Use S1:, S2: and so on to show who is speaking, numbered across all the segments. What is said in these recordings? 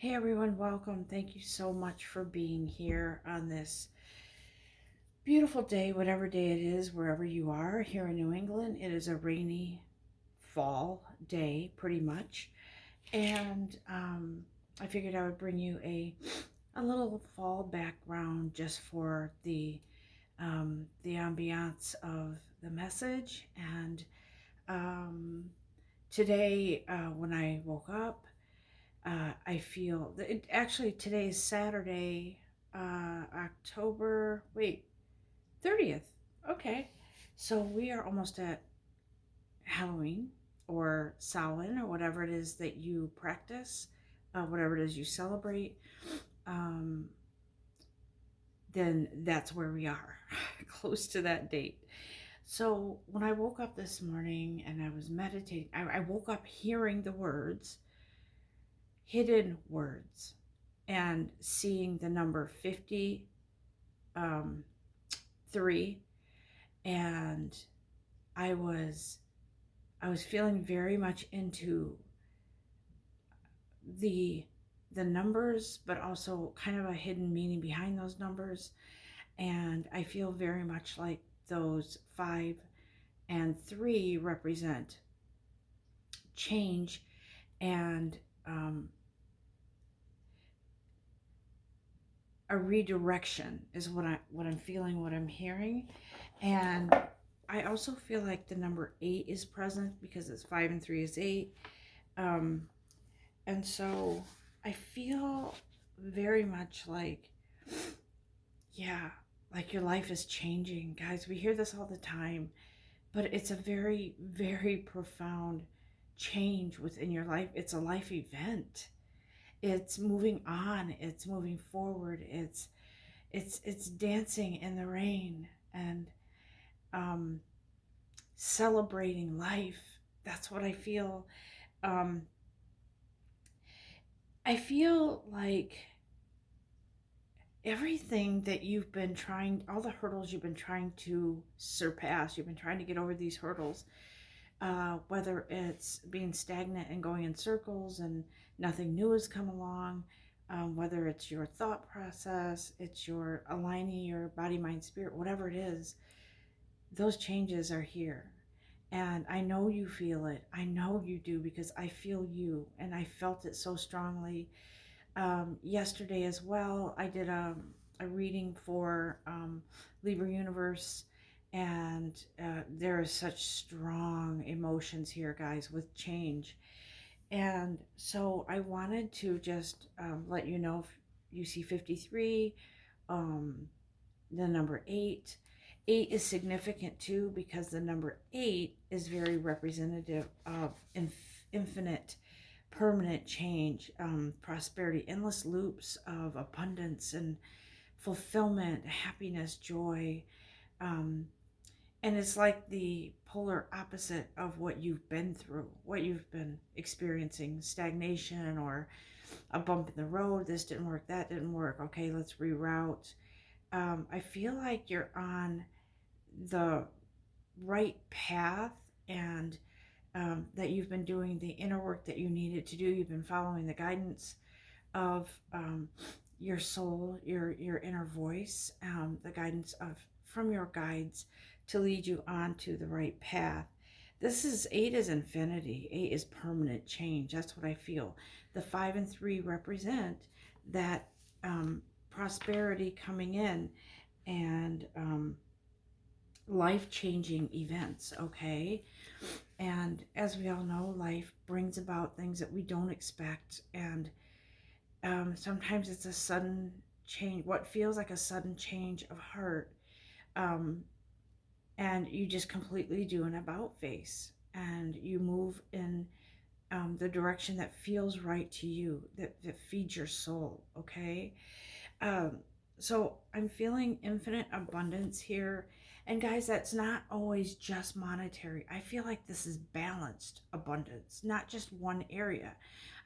S1: Hey everyone, welcome. Thank you so much for being here on this beautiful day, whatever day it is, wherever you are. Here in New England, it is a rainy fall day, pretty much. And I figured I would bring you a little fall background just for the ambiance of the message. And um, today, when I woke up, I feel that actually today is Saturday, October, 30th. Okay. So we are almost at Halloween or Samhain or whatever it is that you practice, whatever it is you celebrate. Um, then that's where we are, close to that date. So when I woke up this morning and I was meditating, I woke up hearing the words, hidden words, and seeing the number 53, and I was I was feeling very much into the the numbers, but also kind of a hidden meaning behind those numbers. And I feel very much like those 5 and 3 represent change and a redirection is what I'm feeling, what I'm hearing. And I also feel like the number 8 is present because it's 5 and 3 is 8. Um, and so I feel very much like, yeah, like your life is changing. Guys, we hear this all the time, but it's a very, very profound change within your life. It's a life event. It's moving on, it's moving forward, it's dancing in the rain and um, celebrating life. That's what I feel. Um, I feel like everything that you've been trying, all the hurdles you've been trying to surpass, you've been trying to get over these hurdles, whether it's being stagnant and going in circles and nothing new has come along, whether it's your thought process, it's your aligning your body, mind, spirit, whatever it is, those changes are here. And I know you feel it. I know you do because I feel you and I felt it so strongly. Yesterday as well, I did a reading for Libra Universe, and there is such strong emotions here, guys, with change. And so I wanted to just let you know if you see 53, um, the number 8. 8 is significant too because the number 8 is very representative of infinite permanent change, prosperity, endless loops of abundance and fulfillment, happiness, joy. Um, and it's like the polar opposite of what you've been through, what you've been experiencing, stagnation or a bump in the road. This didn't work, that didn't work. Okay, let's reroute. I feel like you're on the right path, and that you've been doing the inner work that you needed to do. You've been following the guidance of your soul, your inner voice, the guidance of from your guides to lead you onto the right path. This is 8 is infinity. 8 is permanent change. That's what I feel. The 5 and 3 represent that prosperity coming in and life-changing events. Okay, and as we all know, life brings about things that we don't expect. And sometimes it's a sudden change, what feels like a sudden change of heart. Um, and you just completely do an about face and you move in the direction that feels right to you, that feeds your soul. Okay. Um, so I'm feeling infinite abundance here. And guys, that's not always just monetary. I feel like this is balanced abundance, not just one area.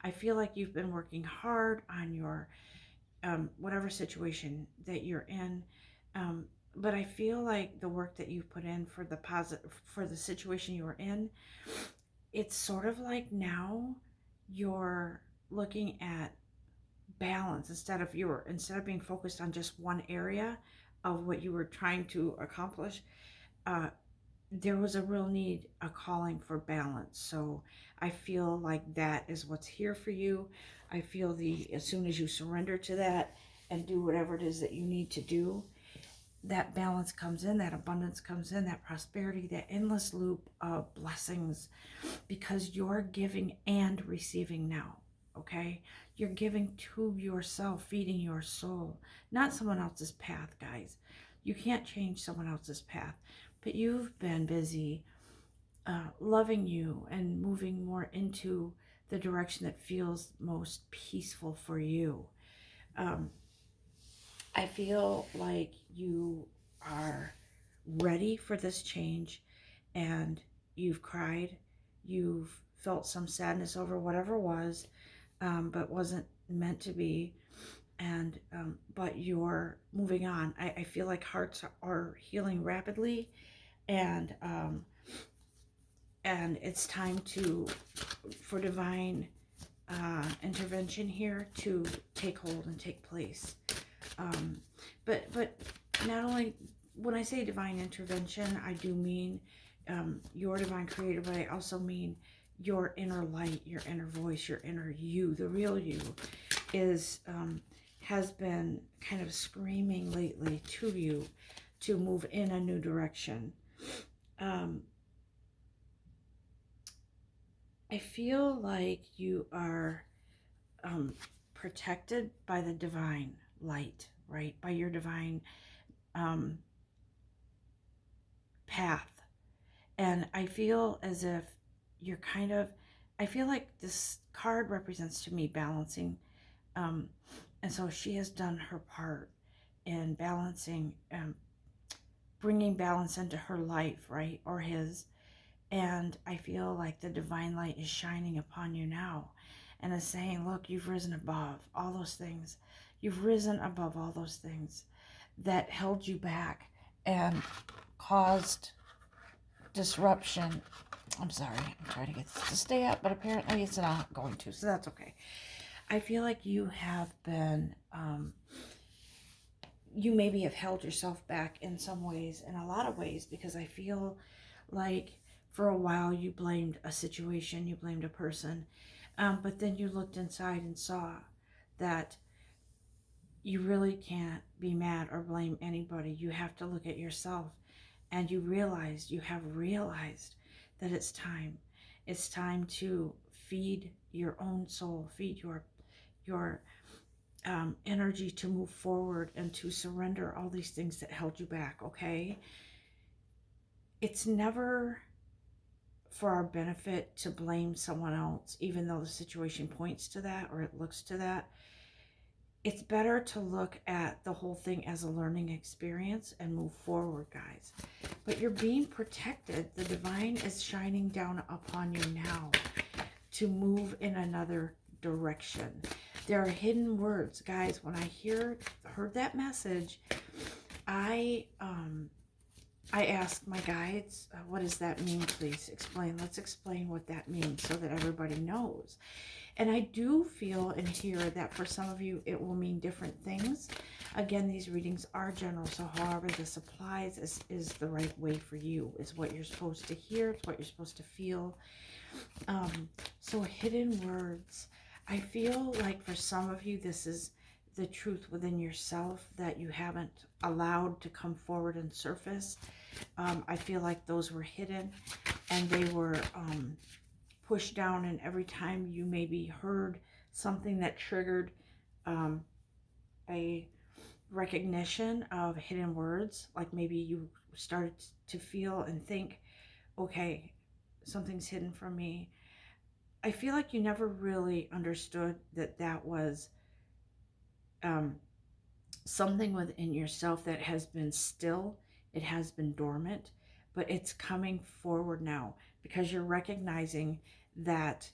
S1: I feel like you've been working hard on your whatever situation that you're in. Um, but I feel like the work that you've put in for the for the situation you were in, it's sort of like now you're looking at balance instead of being focused on just one area of what you were trying to accomplish. uh, there was a real need, a calling for balance. So I feel like that is what's here for you. I feel as soon as you surrender to that and do whatever it is that you need to do, that balance comes in, that abundance comes in, that prosperity, that endless loop of blessings, because you're giving and receiving now. Okay, you're giving to yourself, feeding your soul, not someone else's path, guys. You can't change someone else's path, but you've been busy loving you and moving more into the direction that feels most peaceful for you. um, I feel like you are ready for this change, and you've cried, you've felt some sadness over whatever was, but wasn't meant to be, and but you're moving on. I feel like hearts are healing rapidly, and it's time for divine intervention here to take hold and take place. Um, but not only, when I say divine intervention, I do mean your divine creator, but I also mean your inner light, your inner voice, your inner you, the real you, is has been kind of screaming lately to you to move in a new direction. I feel like you are protected by the divine light, right? By your divine um, path. And I feel as if you're I feel like this card represents to me balancing. Um, and so she has done her part in balancing, bringing balance into her life, right? Or his. And I feel like the divine light is shining upon you now and is saying, look, you've risen above all those things. You've risen above all those things that held you back and caused disruption. I'm sorry, I'm trying to get this to stay up, but apparently it's not going to, so that's okay. I feel like you have been, you maybe have held yourself back in some ways, in a lot of ways, because I feel like for a while you blamed a situation, you blamed a person, but then you looked inside and saw that you really can't be mad or blame anybody. You have to look at yourself, and you have realized that it's time. It's time to feed your own soul, feed your energy to move forward and to surrender all these things that held you back, okay? It's never for our benefit to blame someone else, even though the situation points to that or it looks to that. It's better to look at the whole thing as a learning experience and move forward, guys. But you're being protected. The divine is shining down upon you now to move in another direction. There are hidden words, guys. When I heard that message, I asked my guides, what does that mean? Please explain. Let's explain what that means so that everybody knows. And I do feel and hear that for some of you, it will mean different things. Again, these readings are general, so however this applies is the right way for you. It's what you're supposed to hear. It's what you're supposed to feel. So hidden words. I feel like for some of you, this is the truth within yourself that you haven't allowed to come forward and surface. I feel like those were hidden and they were pushed down, and every time you maybe heard something that triggered a recognition of hidden words, like maybe you started to feel and think, okay, something's hidden from me. I feel like you never really understood that was something within yourself that has been still, it has been dormant, but it's coming forward now because you're recognizing that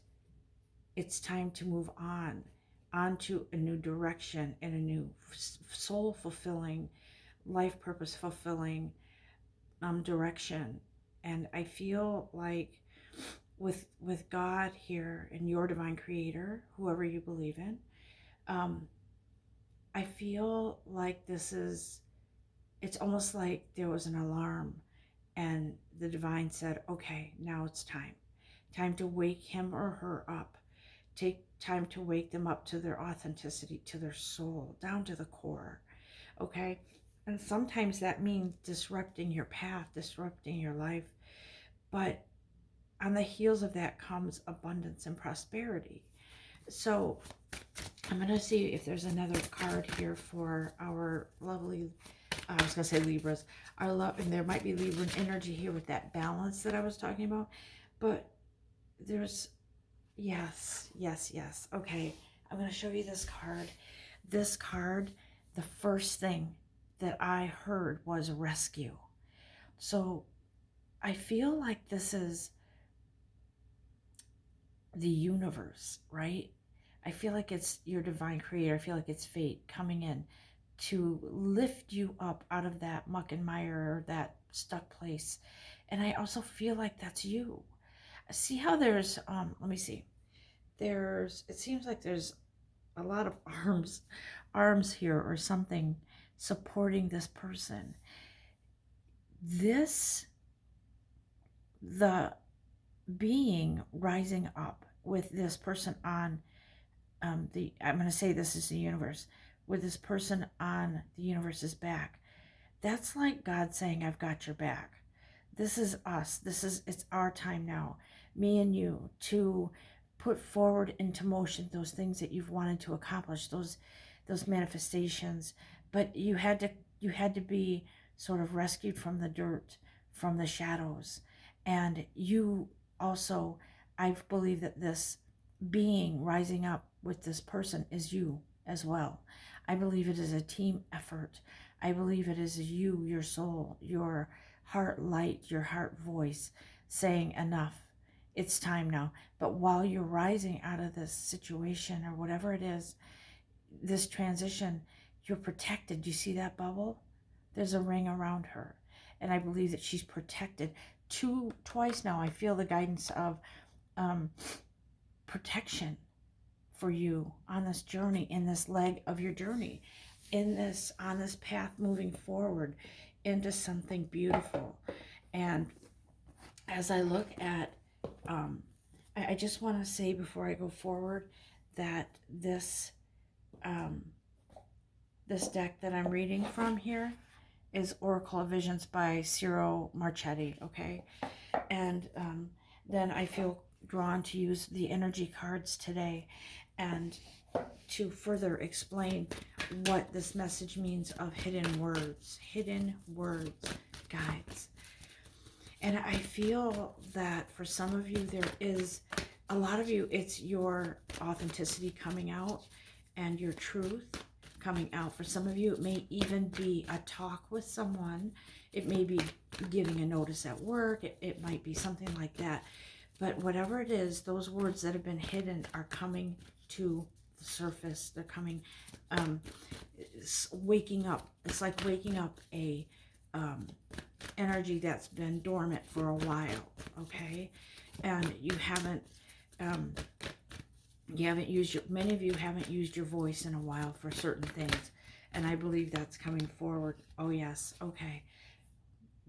S1: it's time to move onto a new direction and a new soul fulfilling, life purpose fulfilling direction. And I feel like with God here and your divine creator, whoever you believe in, Um, I feel like it's almost like there was an alarm and the divine said, okay, now it's time. Time to wake him or her up. Take time to wake them up to their authenticity, to their soul, down to the core. Okay? And sometimes that means disrupting your path, disrupting your life. But on the heels of that comes abundance and prosperity. So I'm going to see if there's another card here for our lovely, I was going to say Libras. Our love, and there might be Libran energy here with that balance that I was talking about. But there's, yes, yes, yes. Okay, I'm going to show you this card. This card, the first thing that I heard was rescue. So I feel like this is the universe, right? I feel like it's your divine creator. I feel like it's fate coming in to lift you up out of that muck and mire or that stuck place. And I also feel like that's you. See how there's, let me see. It seems like there's a lot of arms here or something supporting this person. The being rising up with this person on I'm going to say this is the universe, with this person on the universe's back. That's like God saying, I've got your back. This is us. It's our time now, me and you, to put forward into motion those things that you've wanted to accomplish, those manifestations. But you had to be sort of rescued from the dirt, from the shadows. And you also, I believe that this being rising up with this person is you as well. I believe it is a team effort. I believe it is you, your soul, your heart light, your heart voice saying enough. It's time now. But while you're rising out of this situation or whatever it is, this transition, you're protected. Do you see that bubble? There's a ring around her. And I believe that she's protected. Twice now, I feel the guidance of protection for you on this journey, in this leg of your journey, on this path moving forward into something beautiful. And as I look at, I just want to say before I go forward that this deck that I'm reading from here is Oracle of Visions by Ciro Marchetti, okay? And then I feel drawn to use the energy cards today and to further explain what this message means of hidden words, guides. And I feel that for some of you, a lot of you, it's your authenticity coming out and your truth coming out. For some of you, it may even be a talk with someone. It may be giving a notice at work. It might be something like that. But whatever it is, those words that have been hidden are coming to the surface. They're coming, waking up. It's like waking up a energy that's been dormant for a while, okay? And you haven't many of you haven't used your voice in a while for certain things. And I believe that's coming forward. Oh yes, okay.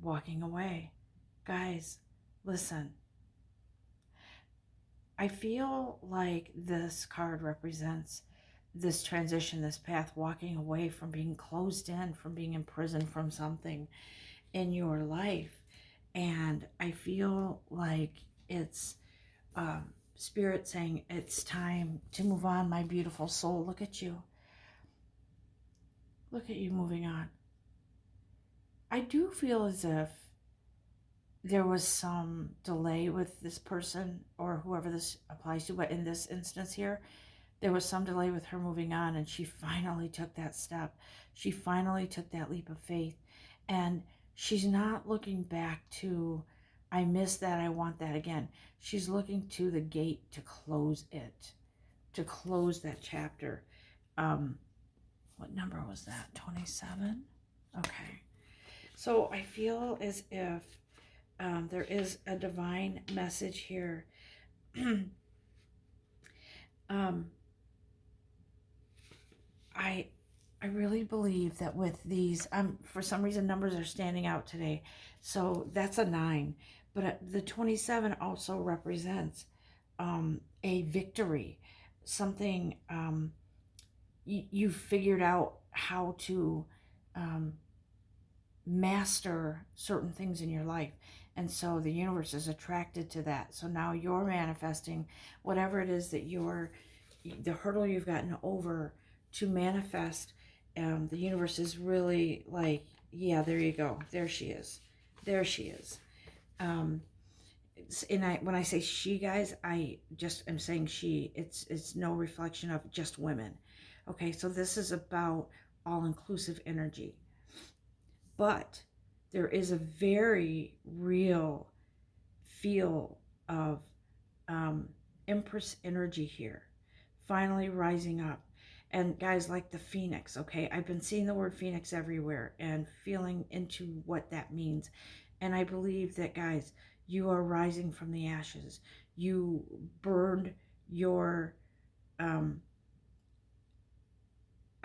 S1: Walking away. Guys, listen. I feel like this card represents this transition, this path, walking away from being closed in, from being imprisoned from something in your life. And I feel like it's Spirit saying, it's time to move on, my beautiful soul. Look at you. Look at you moving on. I do feel as if there was some delay with this person or whoever this applies to, but in this instance here, there was some delay with her moving on, and she finally took that step. She finally took that leap of faith, and she's not looking back to, I miss that, I want that again. She's looking to the gate to close it, to close that chapter. What number was that? 27? Okay. So I feel as if there is a divine message here. really believe that with these, for some reason numbers are standing out today. So that's a 9. But the 27 also represents a victory, something you figured out how to master certain things in your life. And so the universe is attracted to that. So now you're manifesting whatever it is that the hurdle you've gotten over to manifest. The universe is really like, yeah, there you go. There she is. There she is. And when I say she, guys, I just am saying she. It's no reflection of just women. Okay, so this is about all-inclusive energy. But there is a very real feel of Empress energy here, finally rising up. And guys, like the phoenix, okay? I've been seeing the word phoenix everywhere and feeling into what that means. And I believe that, guys, you are rising from the ashes. You burned your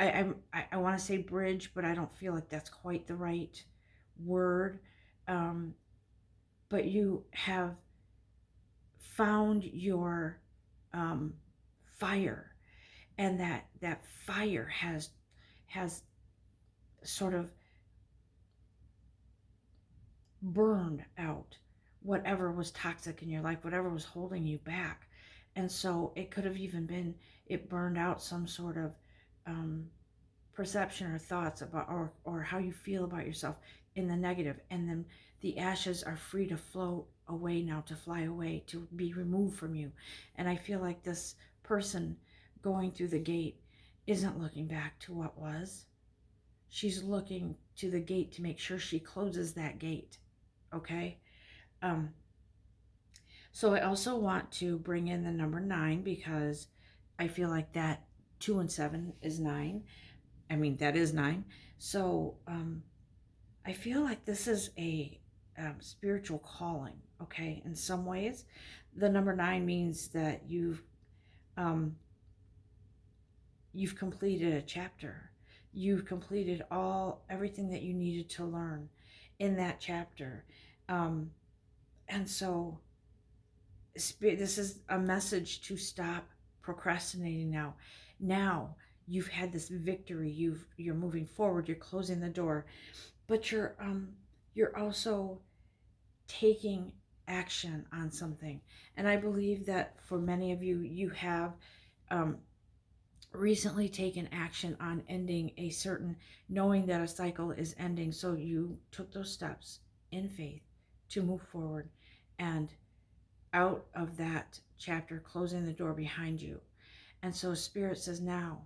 S1: I want to say bridge, but I don't feel like that's quite the right word. But you have found your fire, and that fire has sort of burned out whatever was toxic in your life, whatever was holding you back. And so it could have even been, it burned out some sort of perception or thoughts about, or how you feel about yourself in the negative. And then the ashes are free to float away now, to fly away, to be removed from you. And I feel like this person going through the gate isn't looking back to what was. She's looking to the gate to make sure she closes that gate. Okay? So I also want to bring in the number 9, because I feel like that 2 and 7 is 9. I mean, that is 9. So I feel like this is a spiritual calling, okay? In some ways, the number 9 means that you've completed a chapter. You've completed everything that you needed to learn in that chapter. And so this is a message to stop procrastinating now. Now you've had this victory. You're moving forward. You're closing the door, but you're also taking action on something. And I believe that for many of you, you have recently taken action on ending knowing that a cycle is ending. So you took those steps in faith to move forward and out of that chapter, closing the door behind you. And so Spirit says, now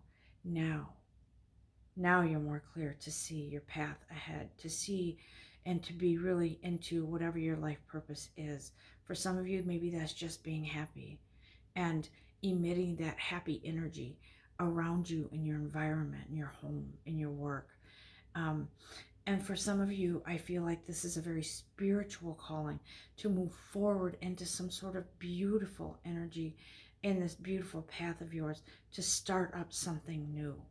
S1: you're more clear to see your path ahead, to see and to be really into whatever your life purpose is. For some of you, maybe that's just being happy and emitting that happy energy around you in your environment, in your home, in your work. And for some of you, I feel like this is a very spiritual calling to move forward into some sort of beautiful energy in this beautiful path of yours, to start up something new,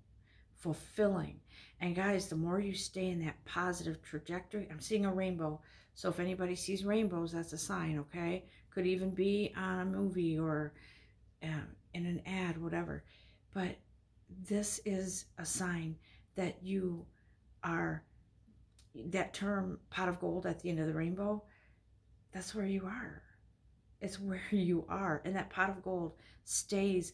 S1: fulfilling. And guys, the more you stay in that positive trajectory, I'm seeing a rainbow. So if anybody sees rainbows, that's a sign, okay? Could even be on a movie or in an ad, whatever. But this is a sign that you are, that term pot of gold at the end of the rainbow, that's where you are. It's where you are. And that pot of gold stays,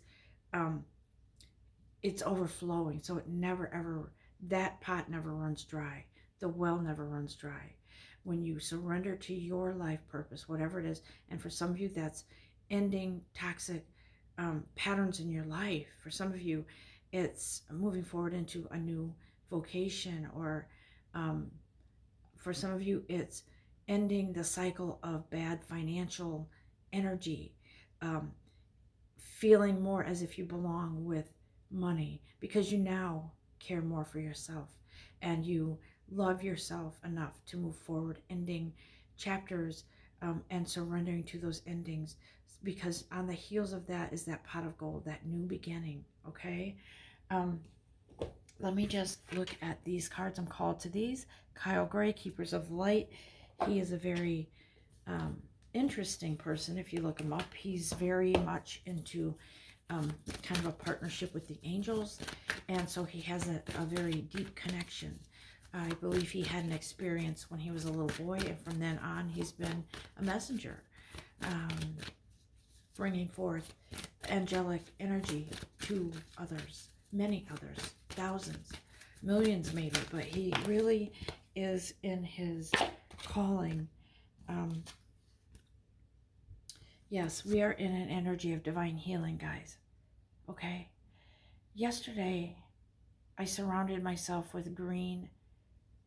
S1: it's overflowing. So it never ever, that pot never runs dry. The well never runs dry. When you surrender to your life purpose, whatever it is, and for some of you, that's ending toxic patterns in your life. For some of you, it's moving forward into a new vocation, or for some of you, it's ending the cycle of bad financial energy, feeling more as if you belong with money, because you now care more for yourself and you love yourself enough to move forward, ending chapters and surrendering to those endings, because on the heels of that is that pot of gold, that new beginning, okay? Let me just look at these cards. I'm called to these. Kyle Gray, Keepers of Light. He is a very interesting person. If you look him up, he's very much into kind of a partnership with the angels. And so he has a very deep connection. I believe he had an experience when he was a little boy, and from then on he's been a messenger, bringing forth angelic energy to others, many others, thousands, millions maybe, but he really is in his calling. Yes, we are in an energy of divine healing, guys. Okay? Yesterday, I surrounded myself with green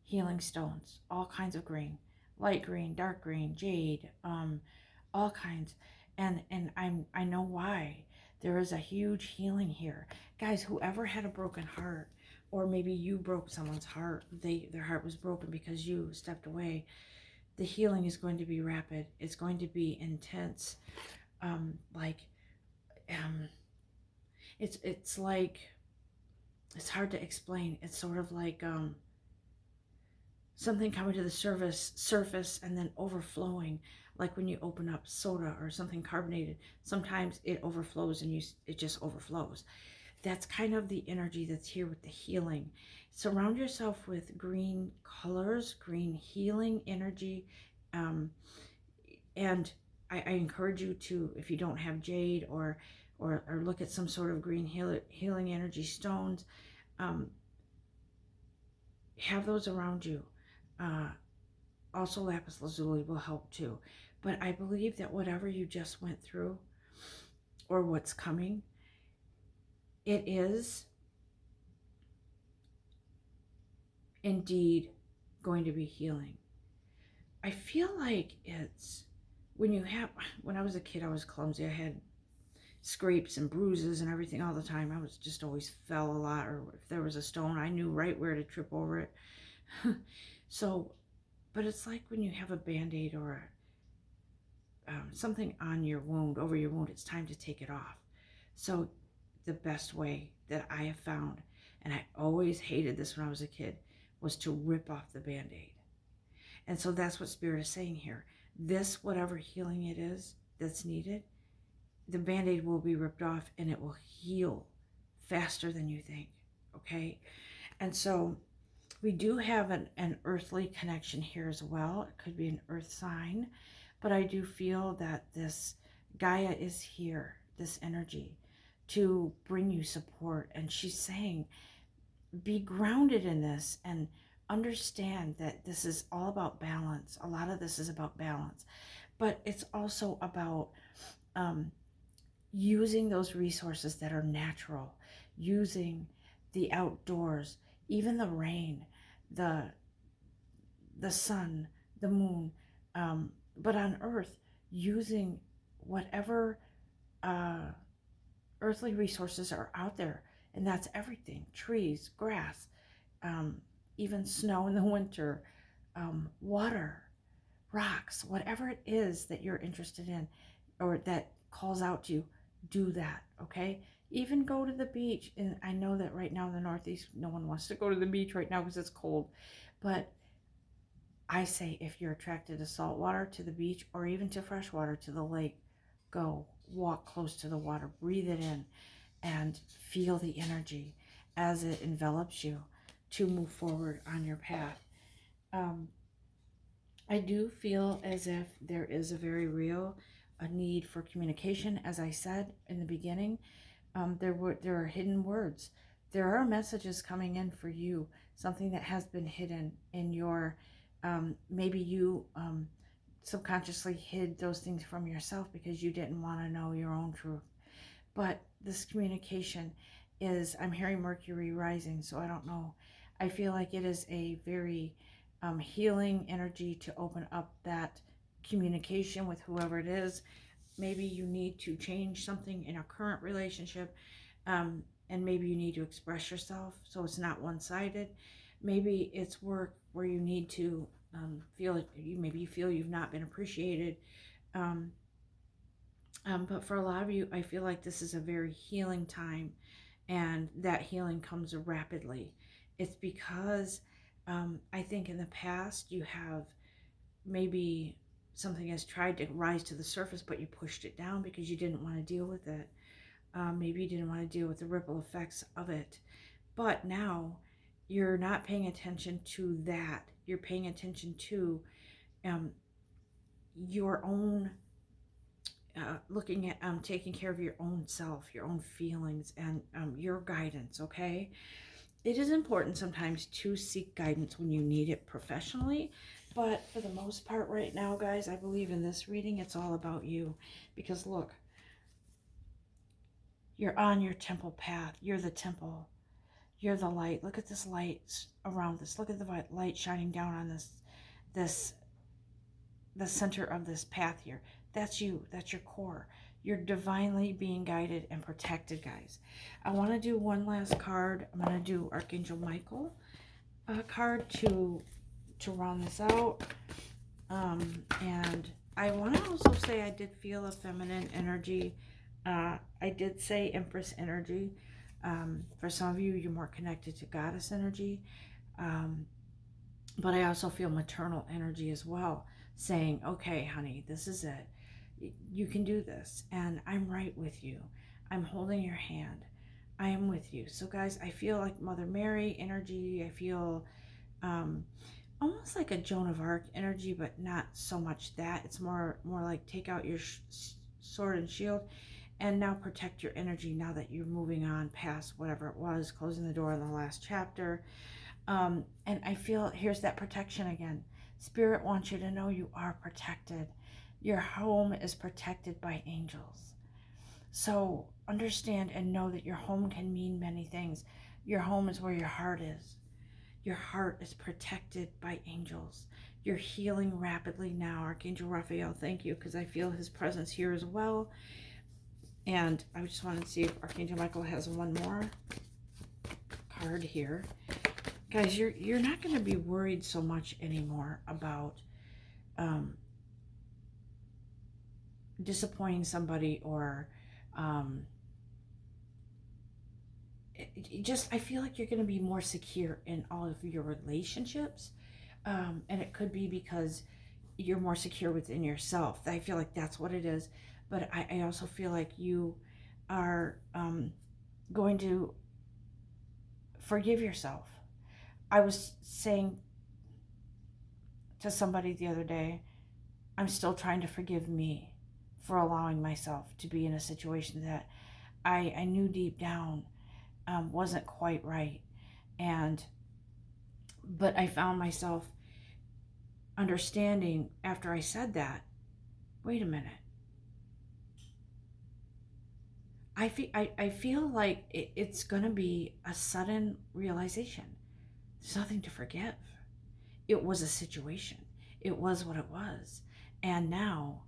S1: healing stones, all kinds of green, light green, dark green, jade, all kinds. And I know why. There is a huge healing here. Guys, whoever had a broken heart, or maybe you broke someone's heart, their heart was broken because you stepped away, the healing is going to be rapid. It's going to be intense. It's like, it's hard to explain. It's sort of like something coming to the surface and then overflowing, like when you open up soda or something carbonated. Sometimes it overflows and it just overflows. That's kind of the energy that's here with the healing. Surround yourself with green colors, green healing energy. And I encourage you to, if you don't have jade or look at some sort of green healing energy stones, have those around you. Also, lapis lazuli will help too. But I believe that whatever you just went through, or what's coming, it is indeed going to be healing. I feel like it's when I was a kid, I was clumsy. I had scrapes and bruises and everything all the time. I was just always fell a lot, or if there was a stone, I knew right where to trip over it. So, but it's like when you have a band-aid or something on your wound, over your wound, it's time to take it off. So the best way that I have found, and I always hated this when I was a kid, was to rip off the band-aid. And so that's what Spirit is saying here. This, whatever healing it is that's needed, the band-aid will be ripped off and it will heal faster than you think. Okay? And so we do have an earthly connection here as well. It could be an earth sign, but I do feel that this Gaia is here, this energy, to bring you support. And she's saying, be grounded in this and understand that this is all about balance. A lot of this is about balance, but it's also about using those resources that are natural, using the outdoors, even the rain, the sun, the moon, but on earth, using whatever earthly resources are out there. And that's everything: trees, grass, even snow in the winter, water, rocks, whatever it is that you're interested in or that calls out to you, do that, okay? Even go to the beach. And I know that right now in the Northeast, no one wants to go to the beach right now because it's cold. But I say, if you're attracted to salt water, to the beach, or even to fresh water, to the lake, go walk close to the water, breathe it in, and feel the energy as it envelops you to move forward on your path. I do feel as if there is a very real need for communication. As I said in the beginning, there are hidden words. There are messages coming in for you, something that has been hidden in your, maybe you subconsciously hid those things from yourself because you didn't want to know your own truth. But this communication is, I'm hearing Mercury rising, so I don't know. I feel like it is a very healing energy to open up that communication with whoever it is. Maybe you need to change something in a current relationship, and maybe you need to express yourself so it's not one-sided. Maybe it's work where you need to maybe you feel you've not been appreciated. But for a lot of you, I feel like this is a very healing time, and that healing comes rapidly. It's because I think in the past you have maybe something has tried to rise to the surface, but you pushed it down because you didn't want to deal with it. Maybe you didn't want to deal with the ripple effects of it. But now you're not paying attention to that. You're paying attention to um, your own, looking at taking care of your own self, your own feelings, and your guidance, okay? It is important sometimes to seek guidance when you need it professionally, but for the most part right now, guys, I believe in this reading, it's all about you. Because look, you're on your temple path. You're the temple. You're the light. Look at this light around this. Look at the light shining down on the center of this path here. That's you. That's your core. You're divinely being guided and protected, guys. I want to do one last card. I'm going to do Archangel Michael card to round this out. And I want to also say I did feel a feminine energy. I did say Empress energy. For some of you, you're more connected to goddess energy. But I also feel maternal energy as well, saying, okay, honey, this is it. You can do this. And I'm right with you. I'm holding your hand. I am with you. So guys, I feel like Mother Mary energy. I feel almost like a Joan of Arc energy, but not so much that. It's more like take out your sword and shield and now protect your energy now that you're moving on past whatever it was, closing the door in the last chapter. And I feel here's that protection again. Spirit wants you to know you are protected. Your home is protected by angels. So understand and know that your home can mean many things. Your home is where your heart is. Your heart is protected by angels. You're healing rapidly now. Archangel Raphael, thank you, because I feel his presence here as well. And I just wanted to see if Archangel Michael has one more card here. Guys, you're not going to be worried so much anymore about disappointing somebody or I feel like you're going to be more secure in all of your relationships. And it could be because you're more secure within yourself. I feel like that's what it is. But I also feel like you are going to forgive yourself. I was saying to somebody the other day, I'm still trying to forgive me for allowing myself to be in a situation that I knew deep down wasn't quite right. But I found myself understanding after I said that, wait a minute. I feel like it's going to be a sudden realization. There's nothing to forgive. It was a situation. It was what it was. And now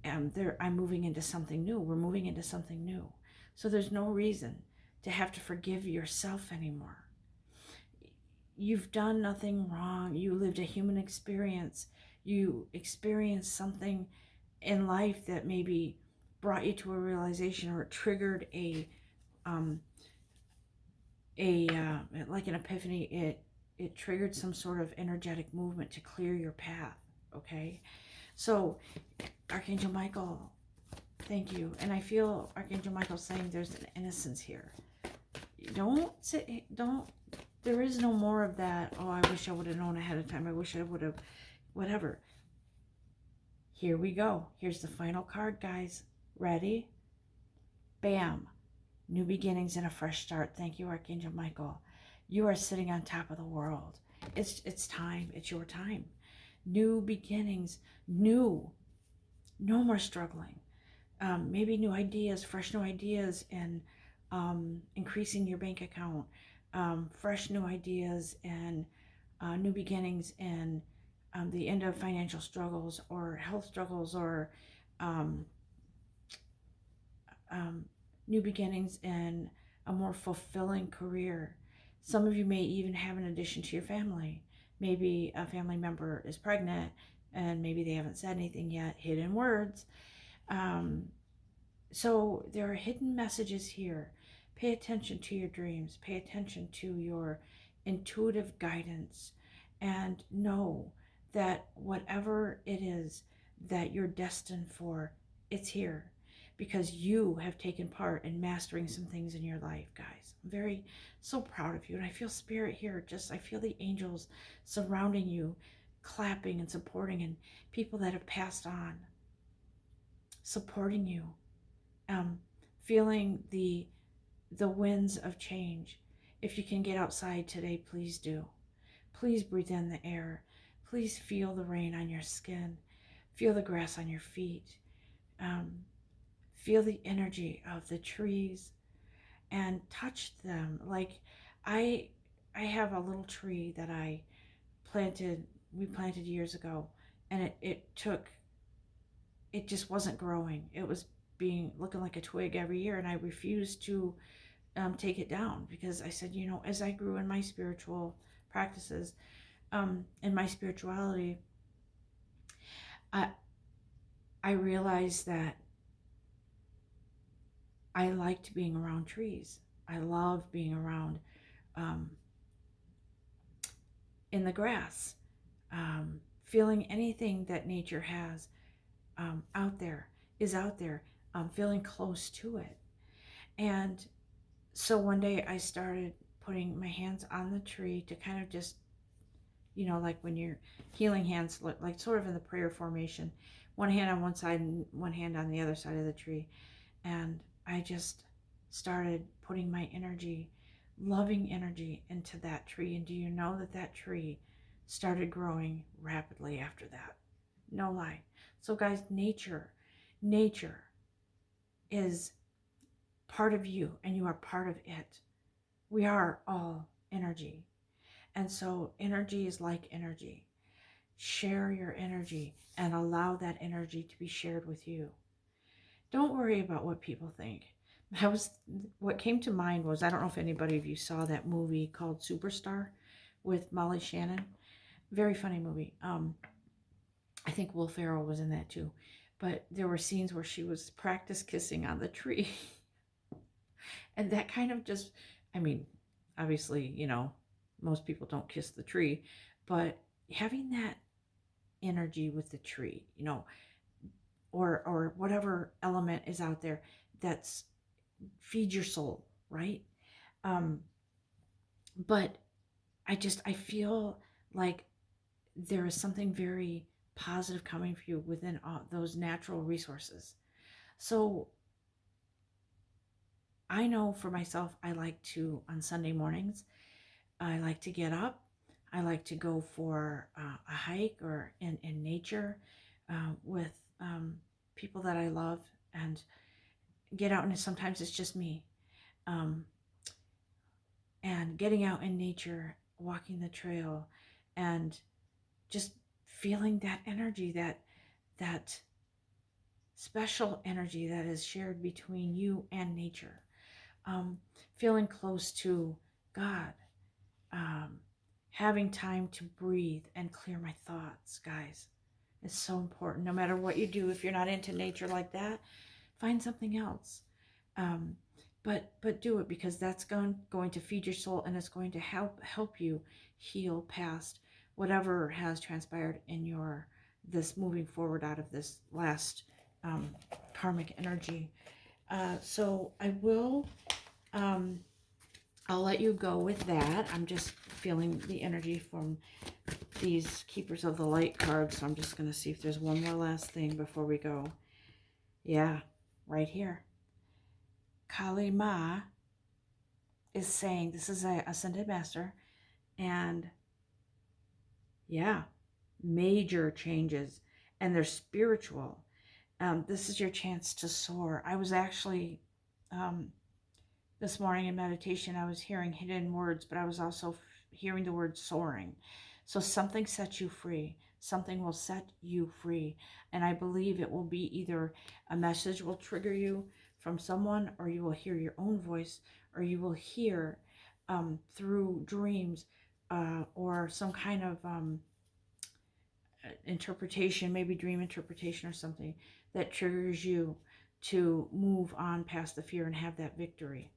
S1: I'm moving into something new. We're moving into something new. So there's no reason to have to forgive yourself anymore. You've done nothing wrong. You lived a human experience. You experienced something in life that maybe brought you to a realization, or it triggered like an epiphany. It triggered some sort of energetic movement to clear your path. Okay, so Archangel Michael, thank you. And I feel Archangel Michael saying there's an innocence here. Don't there is no more of that, oh, I wish I would have known ahead of time. I wish I would have, whatever. Here we go. Here's the final card, guys. Ready? Bam. New beginnings and a fresh start. Thank you, Archangel Michael. You are sitting on top of the world. It's time. It's your time. New beginnings. New. No more struggling. Maybe new ideas, fresh new ideas, and increasing your bank account. Fresh new ideas and new beginnings, and the end of financial struggles or health struggles, or new beginnings and a more fulfilling career. Some of you may even have an addition to your family. Maybe a family member is pregnant and maybe they haven't said anything yet. Hidden words. So there are hidden messages here. Pay attention to your dreams. Pay attention to your intuitive guidance, and know that whatever it is that you're destined for, it's here because you have taken part in mastering some things in your life, guys. I'm very so proud of you, and I feel spirit here. Just I feel the angels surrounding you, clapping and supporting, and people that have passed on supporting you. Feeling the winds of change. If you can get outside today, please do. Please breathe in the air. Please feel the rain on your skin. Feel the grass on your feet. Feel the energy of the trees and touch them. Like I have a little tree that we planted years ago, and it just wasn't growing. It was looking like a twig every year, and I refused to take it down because I said, as I grew in my spiritual practices, in my spirituality, I realized that I liked being around trees. I love being around in the grass, feeling anything that nature has out there, feeling close to it. And so one day I started putting my hands on the tree to kind of just, like when you're healing hands, like sort of in the prayer formation, one hand on one side and one hand on the other side of the tree. And I just started putting my energy, loving energy, into that tree. And do you know that tree started growing rapidly after that? No lie. So guys, nature is part of you, and you are part of it. We are all energy. And so energy is like energy. Share your energy and allow that energy to be shared with you. Don't worry about what people think. What came to mind was, I don't know if anybody of you saw that movie called Superstar with Molly Shannon. Very funny movie. I think Will Ferrell was in that too. But there were scenes where she was practice kissing on the tree. And that kind of just, obviously, most people don't kiss the tree, but having that energy with the tree, or whatever element is out there that's feed your soul, right? But I feel like there is something very positive coming for you within all those natural resources. So I know for myself, I like to, on Sunday mornings, I like to get up. I like to go for a hike or in nature with people that I love, and get out. And sometimes it's just me. And getting out in nature, walking the trail, and just feeling that energy, that special energy that is shared between you and nature. Feeling close to God, having time to breathe and clear my thoughts, guys. It's so important. No matter what you do, if you're not into nature like that, find something else. But do it, because that's going to feed your soul, and it's going to help you heal past whatever has transpired in this moving forward out of this last karmic energy. So I will, I'll let you go with that. I'm just feeling the energy from these Keepers of the Light cards. So I'm just going to see if there's one more last thing before we go. Yeah, right here. Kali Ma is saying, this is a Ascended Master, and yeah, major changes, and they're spiritual. This is your chance to soar. I was actually, this morning in meditation, I was hearing hidden words, but I was also hearing the word soaring. So something sets you free. Something will set you free. And I believe it will be either a message will trigger you from someone, or you will hear your own voice, or you will hear through dreams or some kind of interpretation, maybe dream interpretation or something, that triggers you to move on past the fear and have that victory.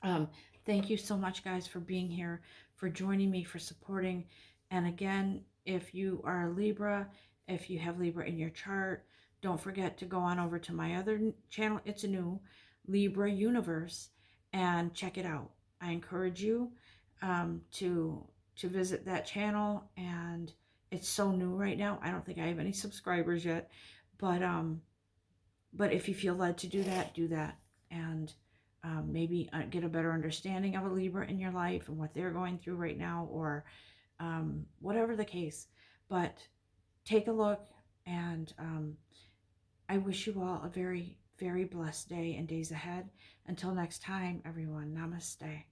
S1: Um, Thank you so much, guys, for being here, for joining me, for supporting. And again, if you are a Libra, if you have Libra in your chart, don't forget to go on over to my other channel. It's a new Libra Universe, and check it out. I encourage you to visit that channel, and it's so new right now. I don't think I have any subscribers yet, but if you feel led to do that, do that. And maybe get a better understanding of a Libra in your life and what they're going through right now, or whatever the case. But take a look, and I wish you all a very, very blessed day and days ahead. Until next time, everyone, namaste.